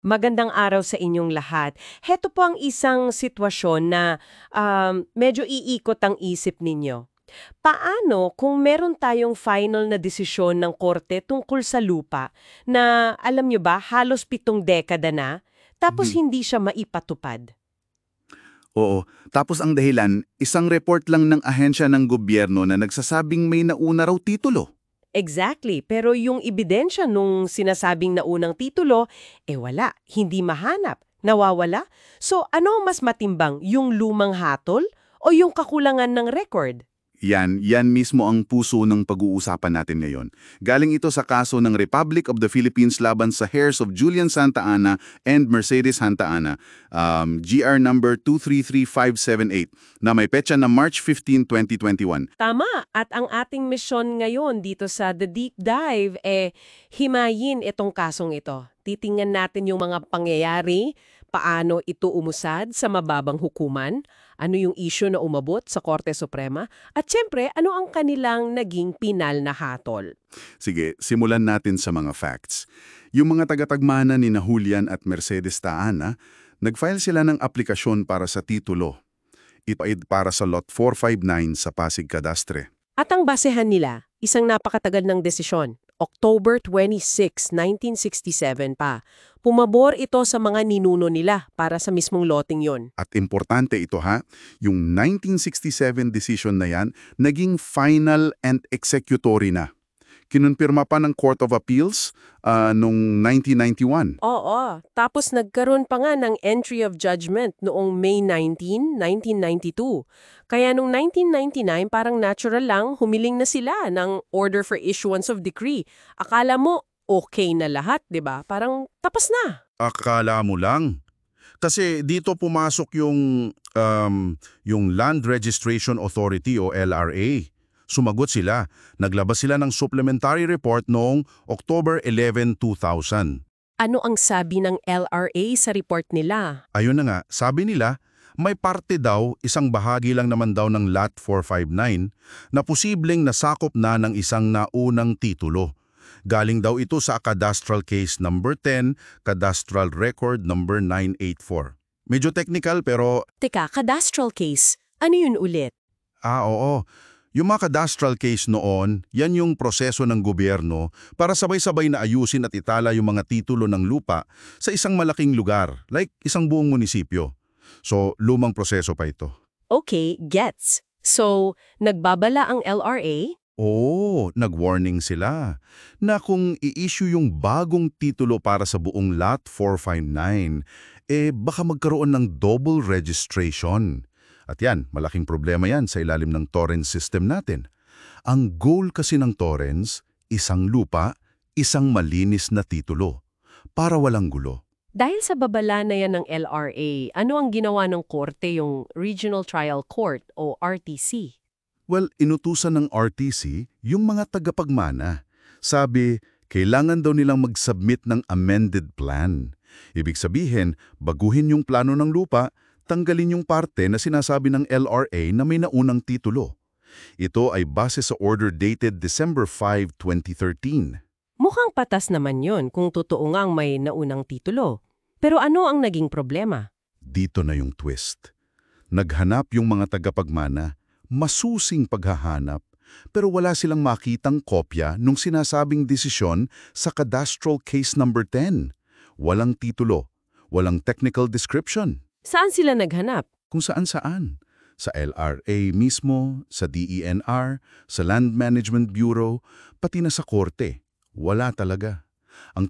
Magandang araw sa inyong lahat. Heto po ang isang sitwasyon na medyo iikot ang isip ninyo. Paano kung meron tayong final na desisyon ng korte tungkol sa lupa na alam nyo ba halos 7 dekada na, tapos Mhm. hindi siya maipatupad? Oo. Tapos ang dahilan, isang report lang ng ahensya ng gobyerno na nagsasabing may nauna raw titulo. Exactly, pero yung ebidensya nung sinasabing naunang titulo, wala, hindi mahanap, nawawala. So ano ang mas matimbang, yung lumang hatol o yung kakulangan ng record? Yan mismo ang puso ng pag-uusapan natin ngayon. Galing ito sa kaso ng Republic of the Philippines laban sa heirs of Julian Santa Ana and Mercedes Santa Ana, GR number 233578, na may petsa na March 15, 2021. Tama, at ang ating misyon ngayon dito sa The Deep Dive, himayin itong kasong ito. Titingnan natin yung mga pangyayari, paano ito umusad sa mababang hukuman, ano yung issue na umabot sa Korte Suprema, at syempre, ano ang kanilang naging pinal na hatol. Sige, simulan natin sa mga facts. Yung mga tagatagmana ni na Julian at Mercedes Taana, nag-file sila ng aplikasyon para sa titulo. Ito ay para sa Lot 459 sa Pasig Cadastre. At ang basehan nila, isang napakatagal ng desisyon, October 26, 1967 pa. Pumabor ito sa mga ninuno nila para sa mismong loting yon. At importante ito ha, yung 1967 decision na yan, naging final and executory na. Kinonpirma pa ng Court of Appeals noong 1991. Oo, tapos nagkaroon pa nga ng entry of judgment noong May 19, 1992. Kaya noong 1999 parang natural lang humiling na sila ng order for issuance of decree. Akala mo okay na lahat, 'di ba? Parang tapos na. Akala mo lang. Kasi dito pumasok yung Land Registration Authority o LRA. Sumagot sila. Naglabas sila ng supplementary report noong October 11, 2000. Ano ang sabi ng LRA sa report nila? Ayun na nga, sabi nila, may parte daw, isang bahagi lang naman daw ng Lot 459 na posibleng nasakop na ng isang naunang titulo. Galing daw ito sa Cadastral Case number 10, Cadastral Record number 984. Medyo technical pero Teka, cadastral case. Ano yun ulit? oo. Yung mga cadastral case noon, yan yung proseso ng gobyerno para sabay-sabay na ayusin at itala yung mga titulo ng lupa sa isang malaking lugar, like isang buong munisipyo. So, lumang proseso pa ito. Okay, gets. So, nagbabala ang LRA? Oo, nag-warning sila na kung i-issue yung bagong titulo para sa buong Lot 459, baka magkaroon ng double registration. At yan, malaking problema yan sa ilalim ng torrent system natin. Ang goal kasi ng torrents, isang lupa, isang malinis na titulo, para walang gulo. Dahil sa babala na yan ng LRA, ano ang ginawa ng korte, yung Regional Trial Court o RTC? Well, inutusan ng RTC yung mga tagapagmana. Sabi, kailangan daw nilang mag-submit ng amended plan. Ibig sabihin, baguhin yung plano ng lupa, tanggalin yung parte na sinasabi ng LRA na may naunang titulo. Ito ay base sa order dated December 5, 2013. Mukhang patas naman yon kung totoo ngang may naunang titulo. Pero ano ang naging problema? Dito na yung twist. Naghanap yung mga tagapagmana, masusing paghahanap, pero wala silang makitang kopya nung sinasabing desisyon sa Cadastral Case number 10. Walang titulo, walang technical description. Saan sila naghanap? Kung saan-saan. Sa LRA mismo, sa DENR, sa Land Management Bureau, pati na sa korte. Wala talaga. Ang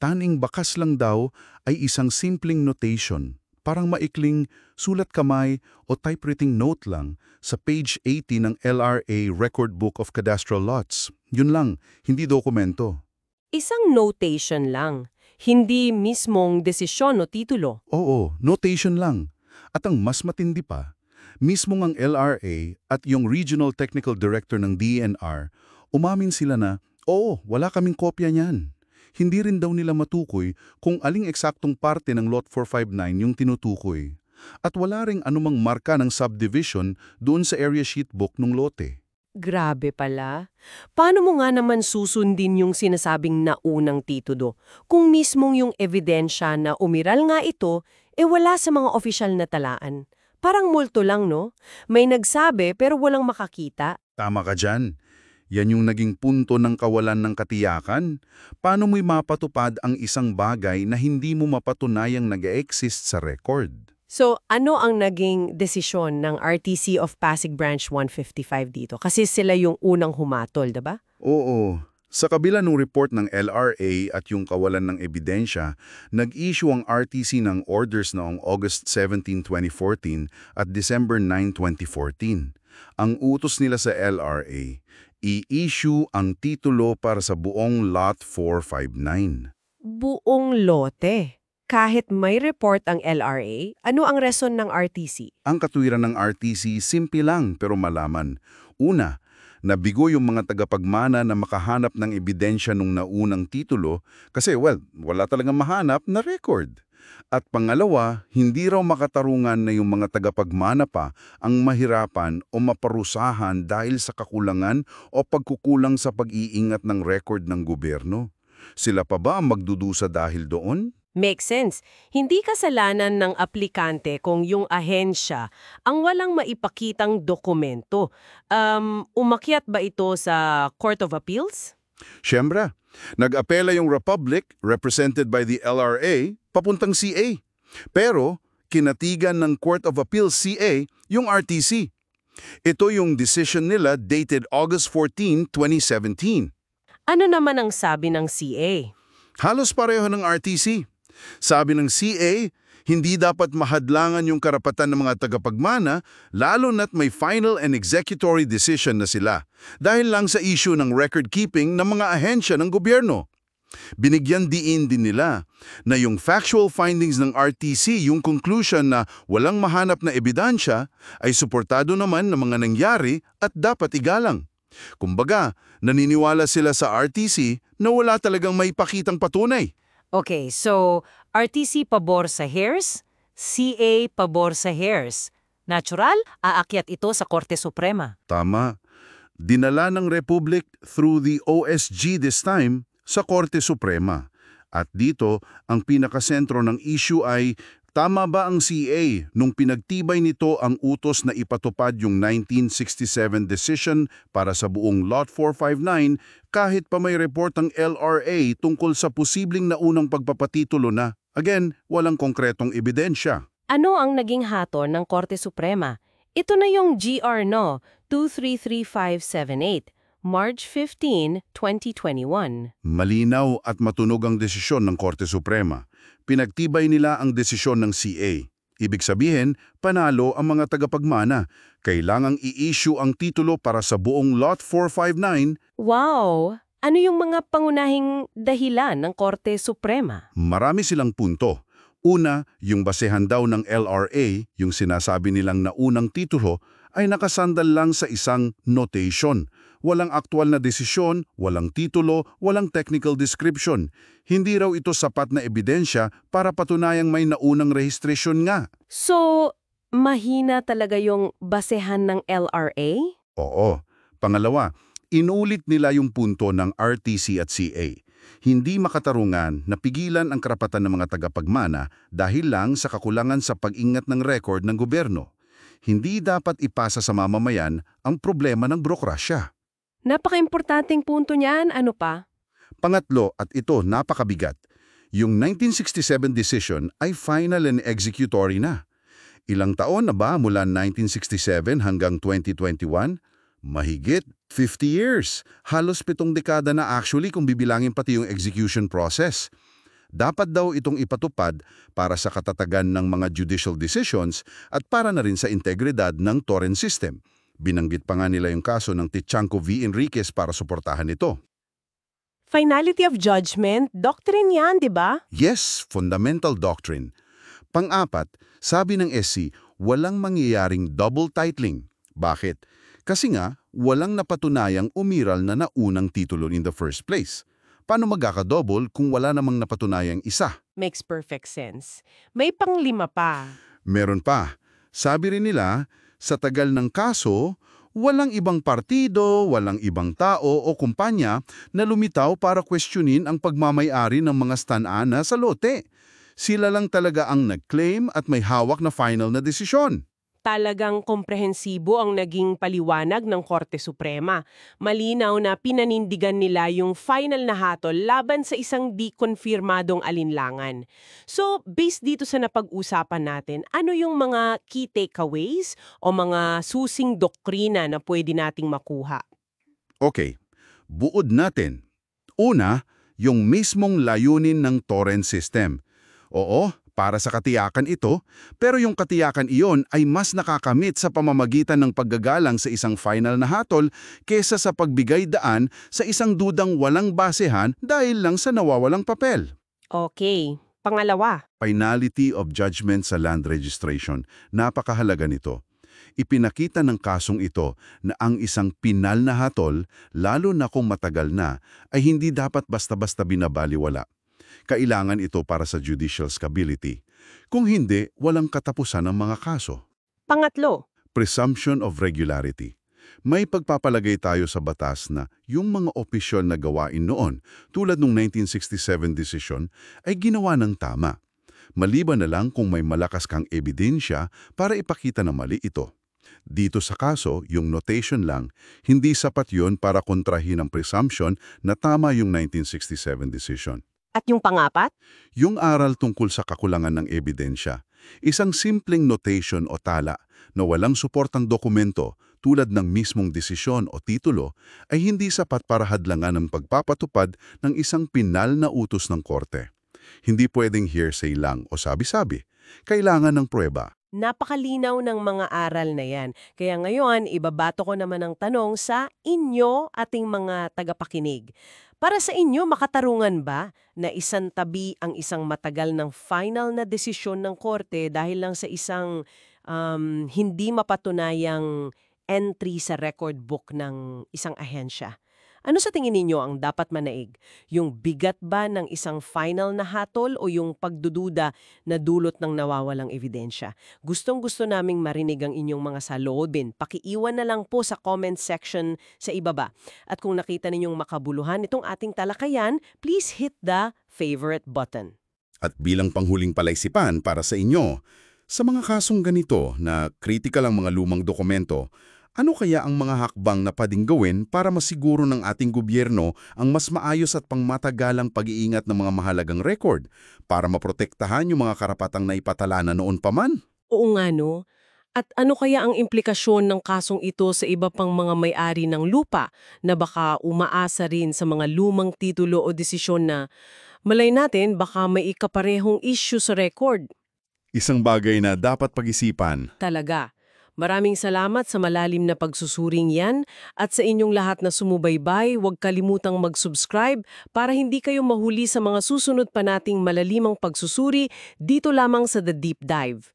tanging bakas lang daw ay isang simpleng notation, parang maikling sulat kamay o typewriting note lang sa page 80 ng LRA Record Book of Cadastral Lots. Yun lang, hindi dokumento. Isang notation lang, hindi mismong desisyon o titulo. Oo, notation lang. At ang mas matindi pa, mismo ang LRA at yung Regional Technical Director ng DENR, umamin sila na, oo, wala kaming kopya niyan. Hindi rin daw nila matukoy kung aling eksaktong parte ng Lot 459 yung tinutukoy. At wala ring anumang marka ng subdivision doon sa area sheet book ng lote. Grabe pala. Paano mo nga naman susundin yung sinasabing naunang titulo kung mismong yung ebidensya na umiral nga ito, wala sa mga opisyal na talaan? Parang multo lang, no? May nagsabi pero walang makakita. Tama ka dyan. Yan yung naging punto ng kawalan ng katiyakan. Paano mo'y mapatupad ang isang bagay na hindi mo mapatunayang nag-exist sa record? So, ano ang naging desisyon ng RTC of Pasig Branch 155 dito? Kasi sila yung unang humatol, diba? Oo. Sa kabila ng report ng LRA at yung kawalan ng ebidensya, nag-issue ang RTC ng orders noong August 17, 2014 at December 9, 2014. Ang utos nila sa LRA, i-issue ang titulo para sa buong Lot 459. Buong lote. Kahit may report ang LRA, ano ang reason ng RTC? Ang katwiran ng RTC, simple lang pero malaman. Una, nabigo yung mga tagapagmana na makahanap ng ebidensya nung naunang titulo kasi, wala talagang mahanap na record. At pangalawa, hindi raw makatarungan na yung mga tagapagmana pa ang mahirapan o maparusahan dahil sa kakulangan o pagkukulang sa pag-iingat ng record ng gobyerno. Sila pa ba ang magdudusa dahil doon? Makes sense. Hindi kasalanan ng aplikante kung yung ahensya ang walang maipakitang dokumento. Umakyat ba ito sa Court of Appeals? Siyempre, nag-apela yung Republic, represented by the LRA, papuntang CA. Pero, kinatigan ng Court of Appeals CA yung RTC. Ito yung decision nila dated August 14, 2017. Ano naman ang sabi ng CA? Halos pareho ng RTC. Sabi ng CA, hindi dapat mahadlangan yung karapatan ng mga tagapagmana lalo na't may final and executory decision na sila dahil lang sa issue ng record keeping ng mga ahensya ng gobyerno. Binigyan diin din nila na yung factual findings ng RTC, yung conclusion na walang mahanap na ebidensya, ay suportado naman ng mga nangyari at dapat igalang. Kumbaga, naniniwala sila sa RTC na wala talagang may pakitang patunay. Okay, so RTC pabor sa HERS, CA pabor sa HERS. Natural, aakyat ito sa Korte Suprema. Tama. Dinala ng Republic through the OSG this time sa Korte Suprema. At dito, ang pinakasentro ng issue ay tama ba ang CA nung pinagtibay nito ang utos na ipatupad yung 1967 decision para sa buong Lot 459 kahit pa may report ang LRA tungkol sa posibleng naunang pagpapatitulo na, again, walang konkretong ebidensya. Ano ang naging hatol ng Korte Suprema? Ito na yung GR no, 233578, March 15, 2021. Malinaw at matunog ang desisyon ng Korte Suprema. Pinagtibay nila ang desisyon ng CA. Ibig sabihin, panalo ang mga tagapagmana. Kailangang i-issue ang titulo para sa buong Lot 459. Wow! Ano yung mga pangunahing dahilan ng Korte Suprema? Marami silang punto. Una, yung basehan daw ng LRA, yung sinasabi nilang naunang titulo, ay nakasandal lang sa isang notation. Walang aktwal na desisyon, walang titulo, walang technical description. Hindi raw ito sapat na ebidensya para patunayang may naunang rehistrasyon nga. So, mahina talaga yung basehan ng LRA? Oo. Pangalawa, inulit nila yung punto ng RTC at CA. Hindi makatarungan na pigilan ang karapatan ng mga tagapagmana dahil lang sa kakulangan sa pag-ingat ng record ng gobyerno. Hindi dapat ipasa sa mamamayan ang problema ng burokrasya. Napaka-importanting punto niyan, ano pa? Pangatlo, at ito napakabigat, yung 1967 decision ay final and executory na. Ilang taon na ba mula 1967 hanggang 2021? Mahigit 50 years. Halos 7 dekada na actually kung bibilangin pati yung execution process. Dapat daw itong ipatupad para sa katatagan ng mga judicial decisions at para na rin sa integridad ng torrent system. Binanggit pa nga nila yung kaso ng Tichanco v. Enriquez para suportahan ito. Finality of judgment, doctrine yan, di ba? Yes, fundamental doctrine. Pang-apat, sabi ng SC, walang mangyayaring double titling. Bakit? Kasi nga, walang napatunayang umiral na naunang titulo in the first place. Paano magkakadouble kung wala namang napatunayang isa? Makes perfect sense. May panglima pa. Meron pa. Sabi rin nila, sa tagal ng kaso, Walang ibang partido, walang ibang tao o kumpanya na lumitaw para questionin ang pagmamay-ari ng mga stand-ana sa lote. Sila lang talaga ang nag-claim at may hawak na final na desisyon. Talagang komprehensibo ang naging paliwanag ng Korte Suprema. Malinaw na pinanindigan nila yung final na hatol laban sa isang di konfirmadong alinlangan. So, based dito sa napag-usapan natin, ano yung mga key takeaways o mga susing doktrina na pwede nating makuha? Okay, buod natin. Una, yung mismong layunin ng torrent system. Oo, para sa katiyakan ito, pero yung katiyakan iyon ay mas nakakamit sa pamamagitan ng paggagalang sa isang final na hatol kesa sa pagbigay daan sa isang dudang walang basehan dahil lang sa nawawalang papel. Okay. Pangalawa, Finality of judgment sa land registration. Napakahalaga nito. Ipinakita ng kasong ito na ang isang pinal na hatol, lalo na kung matagal na, ay hindi dapat basta-basta binabaliwala. Kailangan ito para sa judicial stability. Kung hindi, walang katapusan ng mga kaso. pangatlo, Presumption of regularity. May pagpapalagay tayo sa batas na yung mga opisyal na gawain noon, tulad ng 1967 decision, ay ginawa ng tama. Maliban na lang kung may malakas kang ebidensya para ipakita na mali ito. Dito sa kaso, yung notation lang, hindi sapat yon para kontrahin ang presumption na tama yung 1967 decision. at yung pangapat? Yung aral tungkol sa kakulangan ng ebidensya, isang simpleng notation o tala na walang suportang dokumento tulad ng mismong desisyon o titulo ay hindi sapat para hadlangan ang pagpapatupad ng isang pinal na utos ng korte. Hindi pwedeng hearsay lang o sabi-sabi. Kailangan ng pruweba. Napakalinaw ng mga aral na yan. Kaya ngayon, ibabato ko naman ang tanong sa inyo, ating mga tagapakinig. Para sa inyo, makatarungan ba na isantabi ang isang matagal ng final na desisyon ng korte dahil lang sa isang hindi mapatunayang entry sa record book ng isang ahensya? Ano sa tingin ninyo ang dapat manaig? Yung bigat ba ng isang final na hatol o yung pagdududa na dulot ng nawawalang ebidensya? Gustong-gusto naming marinig ang inyong mga saloobin. Pakiiwan na lang po sa comment section sa ibaba. At kung nakita ninyong makabuluhan itong ating talakayan, please hit the favorite button. At bilang panghuling palaisipan para sa inyo, sa mga kasong ganito na critical ang mga lumang dokumento, ano kaya ang mga hakbang na pwedeng gawin para masiguro ng ating gobyerno ang mas maayos at pangmatagalang pag-iingat ng mga mahalagang record para maprotektahan yung mga karapatang naipatala na noon pa man? Oo nga no. At ano kaya ang implikasyon ng kasong ito sa iba pang mga may-ari ng lupa na baka umaasa rin sa mga lumang titulo o desisyon na malay natin baka may ikaparehong issue sa record? Isang bagay na dapat pag-isipan. Talaga. Maraming salamat sa malalim na pagsusuring yan at sa inyong lahat na sumubaybay, huwag kalimutang mag-subscribe para hindi kayo mahuli sa mga susunod pa nating malalimang pagsusuri dito lamang sa The Deep Dive.